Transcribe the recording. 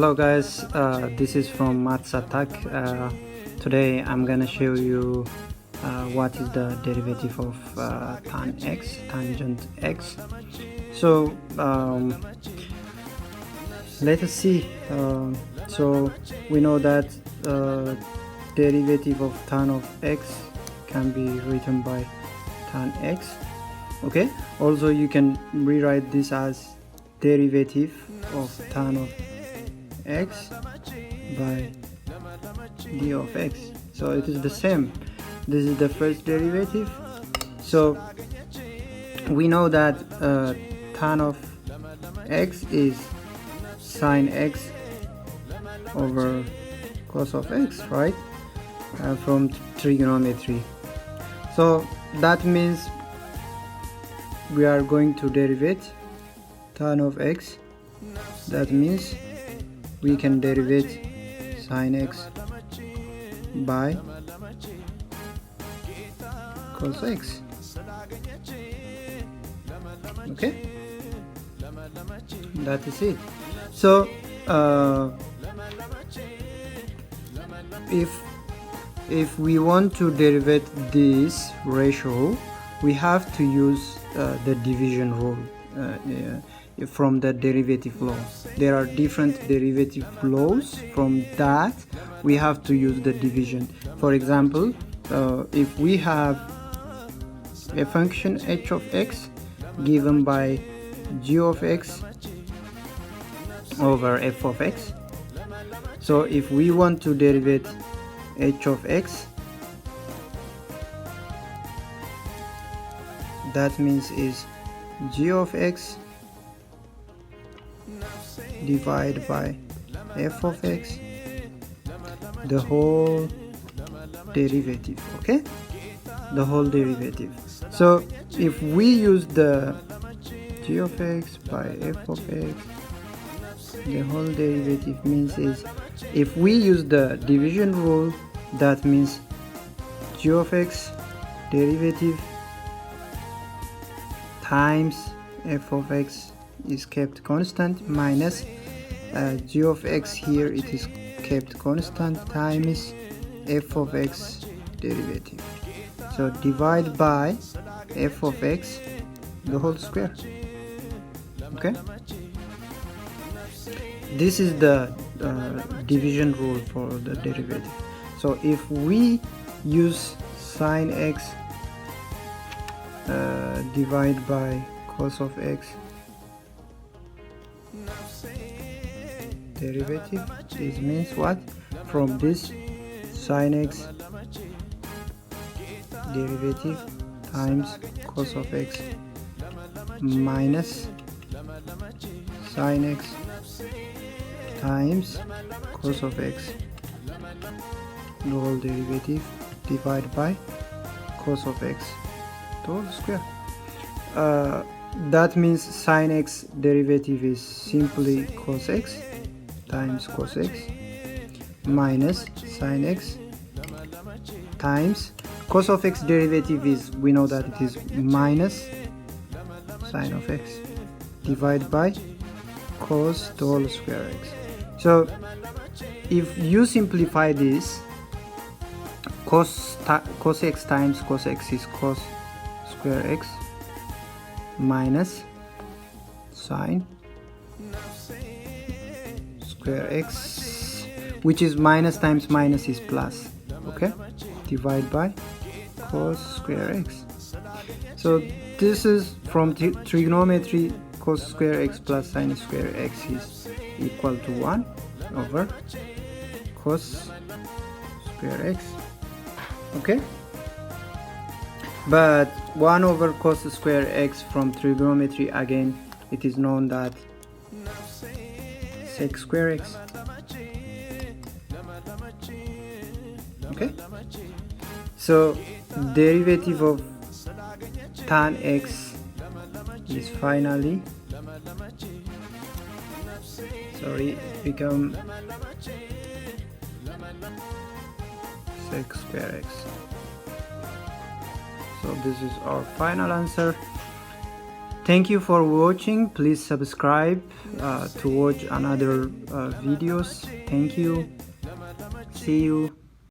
Hello guys, this is from Maths Attack. Today I'm gonna show you what is the derivative of tan x, tangent x. So let us see. So we know that derivative of tan of x can be written by tan x. Okay, also you can rewrite this as derivative of tan of x by d of x. So it is the same. This is the first derivative. So we know that tan of x is sine x over cos of x, right? From trigonometry. So that means we are going to derive tan of x. That means we can derive sine x by cos x. Okay, that is it. So if we want to derive this ratio, we have to use the division rule from the derivative law. There are different derivative laws. From that we have to use the division. For example, if we have a function h of x given by g of x over f of x, so if we want to derive h of x, that means is g of x divided by f of x, the whole derivative. Okay, the whole derivative. So if we use the g of x by f of x, the whole derivative means is, if we use the division rule, that means g of x derivative times f of x is kept constant minus g of x, here it is kept constant, times f of x derivative. So divide by f of x the whole square. Okay, this is the division rule for the derivative. So if we use sine x divide by cos of x derivative, this means what? From this sine x derivative times cos of x minus sine x times cos of x, the whole derivative, divided by cos of x, the whole square. That means sine x derivative is simply cos x times cos x minus sine x times cos of x derivative is, we know that it is minus sine of x, divided by cos the whole square x. So if you simplify this, cos x times cos x is cos square x minus sine square x, which is minus times minus is plus. Okay, divide by cos square x. So this is from trigonometry, cos square x plus sine square x is equal to 1 over cos square x. Okay, but 1 over cos square x from trigonometry, again it is known that sec square x. Okay, so derivative of tan x is finally, become sec square x. So this is our final answer. Thank you for watching. Please subscribe to watch another videos. Thank you. See you.